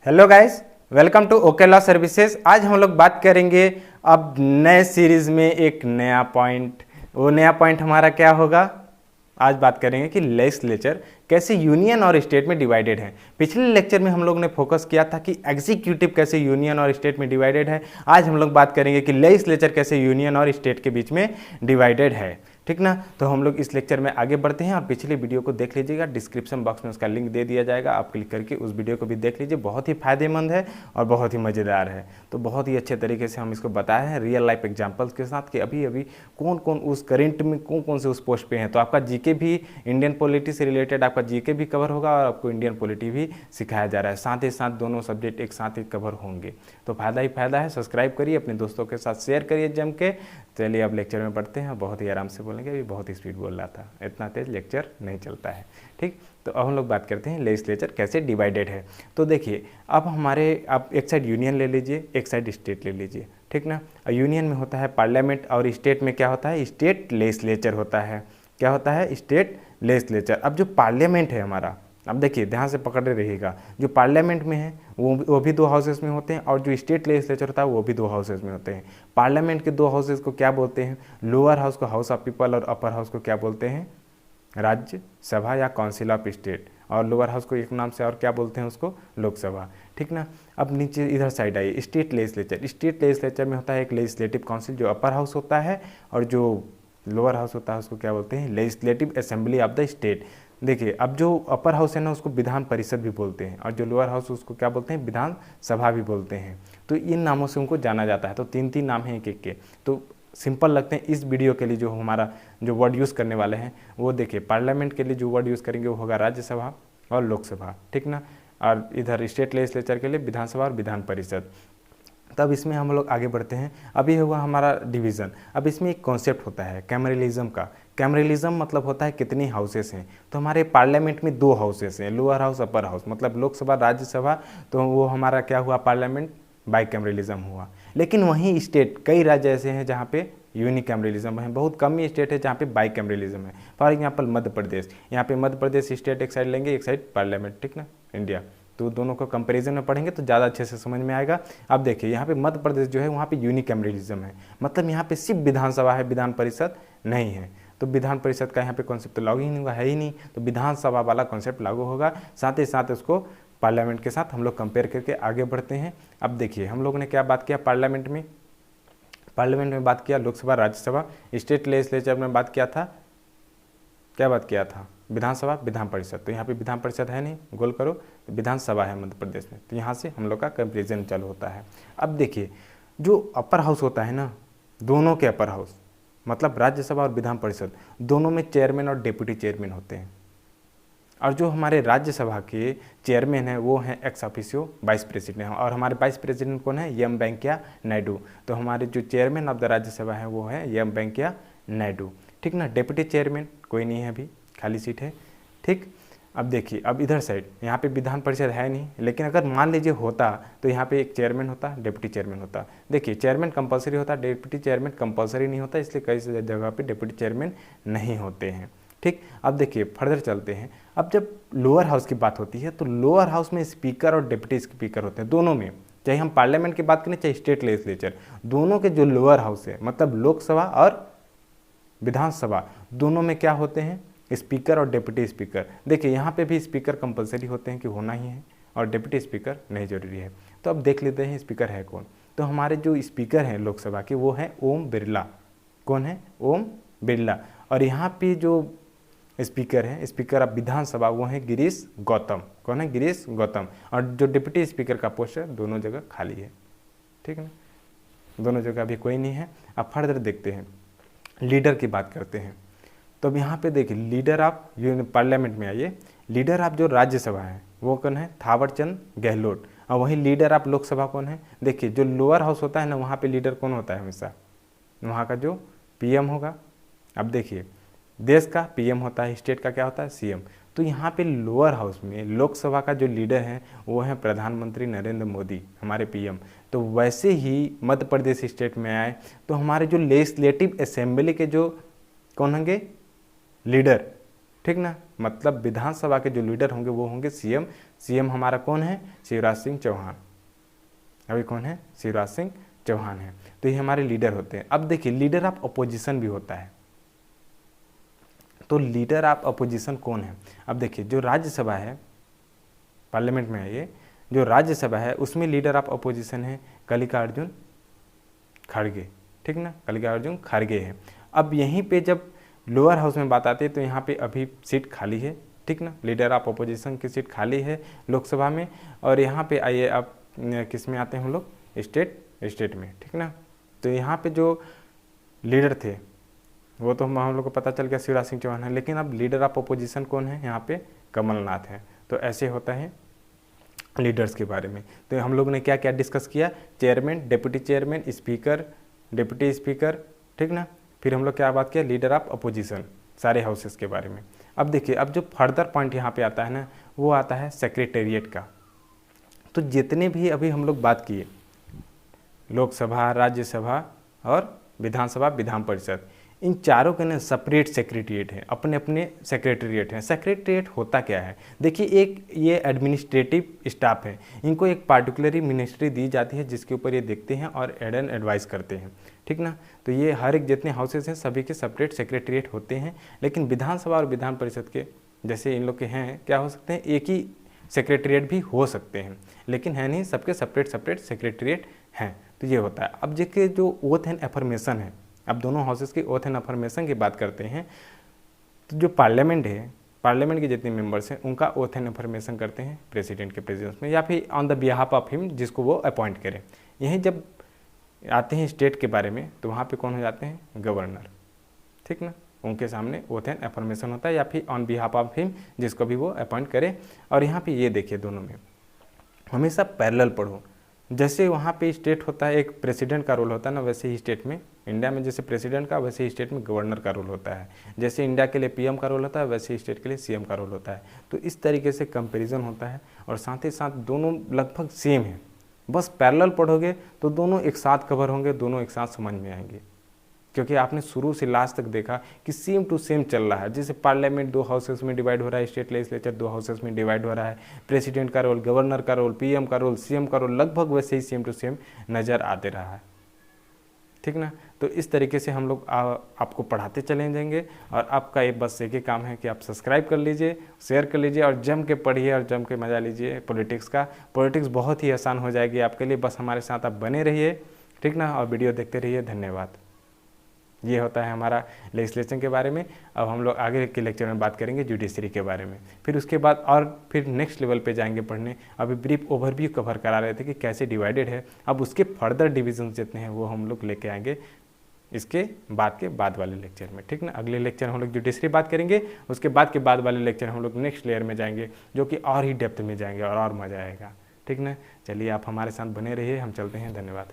Hello guys, welcome to okay law services. आज हम लोग बात करेंगे अब नए सीरीज में एक नया पॉइंट। वो नया पॉइंट हमारा क्या होगा? आज बात करेंगे कि लेजिस्लेचर कैसे यूनियन और स्टेट में डिवाइडेड है। पिछले लेक्चर में हम लोग ने फोकस किया था कि एग्जीक्यूटिव कैसे यूनियन और स्टेट में डिवाइडेड है। आज हम लोग बात करेंगे कि लेजिस्लेचर कैसे यूनियन और स्टेट के बीच में डिवाइडेड है। ठीक ना? तो हम लोग इस लेक्चर में आगे बढ़ते हैं और पिछले वीडियो को देख लीजिएगा, डिस्क्रिप्शन बॉक्स में उसका लिंक दे दिया जाएगा, आप क्लिक करके उस वीडियो को भी देख लीजिए। बहुत ही फायदेमंद है और बहुत ही मज़ेदार है। तो बहुत ही अच्छे तरीके से हम इसको बताए हैं रियल लाइफ एग्जांपल्स के साथ कि अभी अभी कौन कौन उस करंट में कौन कौन से उस पोस्ट पे हैं। तो आपका जीके भी इंडियन पॉलिटी से रिलेटेड आपका जीके भी कवर होगा और आपको इंडियन पॉलिटी भी सिखाया जा रहा है। साथ ही साथ दोनों सब्जेक्ट एक साथ ही कवर होंगे, तो फायदा ही फायदा है। सब्सक्राइब करिए, अपने दोस्तों के साथ शेयर करिए जम के। चलिए अब लेक्चर में पढ़ते हैं। बहुत ही आराम से बोलेंगे, अभी बहुत ही स्पीड बोल रहा था, इतना तेज लेक्चर नहीं चलता है। ठीक, तो अब हम लोग बात करते हैं लेजिस्लेचर कैसे डिवाइडेड है। तो देखिए, अब हमारे आप एक साइड यूनियन ले लीजिए, एक साइड स्टेट ले लीजिए। ठीक ना? यूनियन में होता है पार्लियामेंट और स्टेट में क्या होता है? स्टेट लेजिस्लेचर होता है। क्या होता है? State legislature. अब जो पार्लियामेंट है हमारा, अब देखिए ध्यान से पकड़े रहिएगा, जो पार्लियामेंट में है वो भी दो हाउसेस में होते हैं और जो स्टेट लेजिस्लेचर होता है वो भी दो हाउसेस में होते हैं। पार्लियामेंट के दो हाउसेस को क्या बोलते हैं? लोअर हाउस को हाउस ऑफ पीपल और अपर हाउस को क्या बोलते हैं? राज्यसभा या काउंसिल ऑफ स्टेट। और लोअर हाउस को एक नाम से और क्या बोलते हैं? उसको लोकसभा। ठीक ना? अब नीचे इधर साइड आइए, स्टेट लेजिस्लेचर। स्टेट लेजिस्लेचर में होता है एक लेजिस्लेटिव काउंसिल जो अपर हाउस होता है, और जो लोअर हाउस होता है उसको क्या बोलते हैं? Legislative assembly of the state. देखिए, अब जो अपर हाउस है ना उसको विधान परिषद भी बोलते हैं, और जो लोअर हाउस उसको क्या बोलते हैं? विधान सभा भी बोलते हैं। तो इन नामों से उनको जाना जाता है। तो तीन तीन नाम हैं एक एक के, तो सिंपल लगते हैं। इस वीडियो के लिए जो हमारा जो वर्ड यूज़ करने वाले हैं वो देखिए, पार्लियामेंट के लिए जो वर्ड यूज़ करेंगे वो होगा राज्यसभा और लोकसभा। ठीक ना? और इधर स्टेट लेजिस्लेचर के लिए विधानसभा और विधान परिषद। तब इसमें हम लोग आगे बढ़ते हैं। अभी हुआ हमारा डिवीज़न। अब इसमें एक कॉन्सेप्ट होता है कैमरलिज्म का। कैमरलिज्म मतलब होता है कितनी हाउसेस हैं। तो हमारे पार्लियामेंट में दो हाउसेस हैं, लोअर हाउस अपर हाउस, मतलब लोकसभा राज्यसभा। तो वो हमारा क्या हुआ? पार्लियामेंट बाई कैमरलिज्म हुआ। लेकिन वहीं स्टेट, कई राज्य ऐसे हैं जहाँ पे यूनिकैमरलिज्म है, बहुत कम ही स्टेट है जहाँ पे बाई कैमरलिज्म है। फॉर एग्जाम्पल मध्य प्रदेश, यहाँ पे मध्य प्रदेश स्टेट एक साइड लेंगे, एक साइड पार्लियामेंट। ठीक ना? इंडिया। तो दोनों को कंपैरिजन में पढ़ेंगे तो ज़्यादा अच्छे से समझ में आएगा। अब देखिए, यहाँ पे मध्य प्रदेश जो है वहाँ पे यूनिकैमरलिज्म है, मतलब यहाँ पे सिर्फ विधानसभा है, विधान परिषद नहीं है। तो विधान परिषद का यहाँ पे कॉन्सेप्ट तो लागू ही नहीं हुआ, है ही नहीं। तो विधानसभा वाला कॉन्सेप्ट लागू होगा। साथ ही साथ उसको पार्लियामेंट के साथ हम लोग कंपेयर करके आगे बढ़ते हैं। अब देखिए, हम लोग ने क्या बात किया पार्लियामेंट में बात किया लोकसभा राज्यसभा। स्टेट लेजिस्लेचर में बात किया था, क्या बात किया था? विधानसभा विधान परिषद। तो यहाँ पे विधान परिषद है नहीं, गोल करो, तो विधानसभा है मध्य प्रदेश में। तो यहाँ से हम लोग का कंपेरिजन चालू होता है। अब देखिए, जो अपर हाउस होता है ना, दोनों के अपर हाउस मतलब राज्यसभा और विधान परिषद, दोनों में चेयरमैन और डिप्टी चेयरमैन होते हैं। और जो हमारे राज्यसभा के चेयरमैन हैं वो हैं एक्स ऑफिशियो वाइस प्रेसिडेंट हैं, और हमारे वाइस प्रेसिडेंट कौन है? एम वेंकैया नायडू। तो हमारे जो चेयरमैन ऑफ द राज्यसभा है वो है एम वेंकैया नायडू। ठीक ना? डिप्टी चेयरमैन कोई नहीं है, अभी खाली सीट है। ठीक, अब देखिए, अब इधर साइड यहाँ पे विधान परिषद है नहीं, लेकिन अगर मान लीजिए होता तो यहाँ पे एक चेयरमैन होता, डिप्टी चेयरमैन होता। देखिए, चेयरमैन कंपलसरी होता, डिप्टी चेयरमैन कंपलसरी नहीं होता, इसलिए कई जगह पे डिप्टी चेयरमैन नहीं होते हैं। ठीक, अब देखिए फर्दर चलते हैं। अब जब लोअर हाउस की बात होती है तो लोअर हाउस में स्पीकर और डिप्टी स्पीकर होते हैं, दोनों में। चाहे हम पार्लियामेंट की बात करें चाहे स्टेट लेजिस्लेचर, दोनों के जो लोअर हाउस है मतलब लोकसभा और विधानसभा, दोनों में क्या होते हैं? स्पीकर और डिप्टी स्पीकर। देखिए, यहाँ पे भी स्पीकर कंपलसरी होते हैं कि होना ही है, और डिप्टी स्पीकर नहीं जरूरी है। तो अब देख लेते हैं स्पीकर है कौन। तो हमारे जो स्पीकर हैं लोकसभा के वो हैं ओम बिरला। कौन है? ओम बिरला। और यहाँ पे जो स्पीकर हैं, स्पीकर ऑफ विधानसभा, वो हैं गिरीश गौतम। कौन है? गिरीश गौतम। और जो डिप्टी स्पीकर का पोस्ट है दोनों जगह खाली है। ठीक है ना? दोनों जगह अभी कोई नहीं है। अब फर्दर देखते हैं, लीडर की बात करते हैं। तो अब यहाँ पे देखिए, लीडर ऑफ पार्लियामेंट में आइए, लीडर ऑफ जो राज्यसभा है वो कौन है? थावरचंद गहलोत। और वहीं लीडर ऑफ लोकसभा कौन है? देखिए, जो लोअर हाउस होता है ना वहाँ पे लीडर कौन होता है? हमेशा वहाँ का जो पीएम होगा। अब देखिए, देश का पीएम होता है, स्टेट का क्या होता है? सीएम। तो यहाँ पे लोअर हाउस में लोकसभा का जो लीडर है वो है प्रधानमंत्री नरेंद्र मोदी, हमारे पीएम। तो वैसे ही मध्य प्रदेश स्टेट में आए तो हमारे जो लेजिस्लेटिव असेंबली के जो कौन होंगे? लीडर, ठीक ना। मतलब विधानसभा के जो लीडर होंगे वो होंगे सीएम। सीएम हमारा कौन है? शिवराज सिंह चौहान। अभी कौन है? शिवराज सिंह चौहान है। तो ये हमारे लीडर होते हैं। अब देखिए लीडर ऑफ अपोजिशन भी होता है। तो लीडर ऑफ अपोजिशन कौन है? अब देखिए जो राज्यसभा है, पार्लियामेंट में है, ये जो राज्यसभा है उसमें लीडर ऑफ अपोजिशन है मल्लिकार्जुन खड़गे। ठीक ना, मल्लिकार्जुन खड़गे है। अब यहीं पे जब लोअर हाउस में बात आती है तो यहाँ पे अभी सीट खाली है। ठीक ना, लीडर ऑफ अपोजिशन की सीट खाली है लोकसभा में। और यहाँ पे आइए आप किस में आते हैं हम लोग? स्टेट में। ठीक ना, तो यहाँ पे जो लीडर थे वो तो हम लोग को पता चल गया शिवराज सिंह चौहान है, लेकिन अब लीडर ऑफ अपोजिशन कौन है? यहाँ पे कमलनाथ है। तो ऐसे होता है लीडर्स के बारे में। तो हम लोग ने क्या क्या डिस्कस किया? Chairman, deputy chairman, speaker, deputy speaker. ठीक ना, फिर हम लोग क्या बात किया? लीडर ऑफ अपोजिशन, सारे हाउसेस के बारे में। अब देखिए अब जो फर्दर पॉइंट यहाँ पे आता है ना, वो आता है सेक्रेटेरिएट का। तो जितने भी अभी हम लोग बात किए, लोकसभा, राज्यसभा और विधानसभा, विधान परिषद, इन चारों के ना सेपरेट सेक्रेटेरिएट हैं, अपने अपने सेक्रेटेरिएट हैं। सेक्रेटेरिएट होता क्या है? देखिए एक ये एडमिनिस्ट्रेटिव स्टाफ है, इनको एक पार्टिकुलरी मिनिस्ट्री दी जाती है जिसके ऊपर ये देखते हैं और एडवाइस करते हैं। ठीक ना, तो ये हर एक जितने हाउसेस हैं सभी के सेपरेट सेक्रेटेरिएट होते हैं। लेकिन विधानसभा और विधान परिषद के जैसे इन लोग के हैं, क्या हो सकते हैं? एक ही सेक्रेटेरिएट भी हो सकते हैं, लेकिन है नहीं, सबके सेपरेट सेपरेट सेक्रेटेरिएट हैं। तो ये होता है। अब जिसके जो ओथ एंड एफर्मेशन है, अब दोनों हाउसेस की ओथ एंड अफर्मेशन की बात करते हैं, तो जो पार्लियामेंट है, पार्लियामेंट के जितने मेंबर्स हैं उनका ओथ एंड अफर्मेशन करते हैं प्रेसिडेंट के प्रेजेंस में, या फिर on the behalf of him, जिसको वो अपॉइंट करें। यहीं जब आते हैं स्टेट के बारे में तो वहाँ पे कौन हो जाते हैं? गवर्नर। ठीक ना, उनके सामने ओथ एंड अफर्मेशन होता है, या फिर ऑन बिहाफ ऑफ हिम, जिसको भी वो अपॉइंट करे। और यहाँ पे ये देखिए दोनों में हमेशा पैरेलल पढ़ो। जैसे वहाँ पे स्टेट होता है, एक प्रेसिडेंट का रोल होता है ना, वैसे ही स्टेट में, इंडिया में जैसे प्रेसिडेंट का, वैसे ही स्टेट में गवर्नर का रोल होता है। जैसे इंडिया के लिए पीएम का रोल होता है, वैसे ही स्टेट के लिए सीएम का रोल होता है। तो इस तरीके से कंपैरिजन होता है, और साथ ही साथ दोनों लगभग सेम है। बस पैरेलल पढ़ोगे तो दोनों एक साथ कवर होंगे, दोनों एक साथ समझ में आएंगे, क्योंकि आपने शुरू से लास्ट तक देखा कि सेम टू सेम चल रहा है। जैसे पार्लियामेंट 2 हाउसेस में डिवाइड हो रहा है, स्टेट लेजिस्लेचर 2 हाउसेस में डिवाइड हो रहा है, प्रेसिडेंट का रोल, गवर्नर का रोल, पीएम का रोल, सीएम का रोल लगभग वैसे ही सेम टू सेम नज़र आते रहा है। ठीक ना, तो इस तरीके से हम लोग आपको पढ़ाते चले जाएंगे। और आपका एक बस एक ही काम है कि आप सब्सक्राइब कर लीजिए, शेयर कर लीजिए, और जम के पढ़िए और जम के मजा लीजिए पॉलिटिक्स का। पॉलिटिक्स बहुत ही आसान हो जाएगी आपके लिए, बस हमारे साथ आप बने रहिए। ठीक ना, और वीडियो देखते रहिए। धन्यवाद। ये होता है हमारा लेजिस्लेशन के बारे में। अब हम लोग आगे के लेक्चर में बात करेंगे जुडिशरी के बारे में, फिर उसके बाद और फिर नेक्स्ट लेवल पे जाएंगे पढ़ने। अभी ब्रीफ ओवरव्यू कवर करा रहे थे कि कैसे डिवाइडेड है, अब उसके फर्दर डिविजन जितने हैं वो हम लोग लेके आएंगे इसके बाद के बाद वाले लेक्चर में। ठीक ना, अगले लेक्चर हम लोग जुडिशरी बात करेंगे, उसके बाद वाले लेक्चर हम लोग नेक्स्ट लेयर में जाएंगे, जो कि और ही डेप्थ में जाएंगे और मज़ा आएगा। ठीक ना, चलिए आप हमारे साथ बने रहिए, हम चलते हैं। धन्यवाद।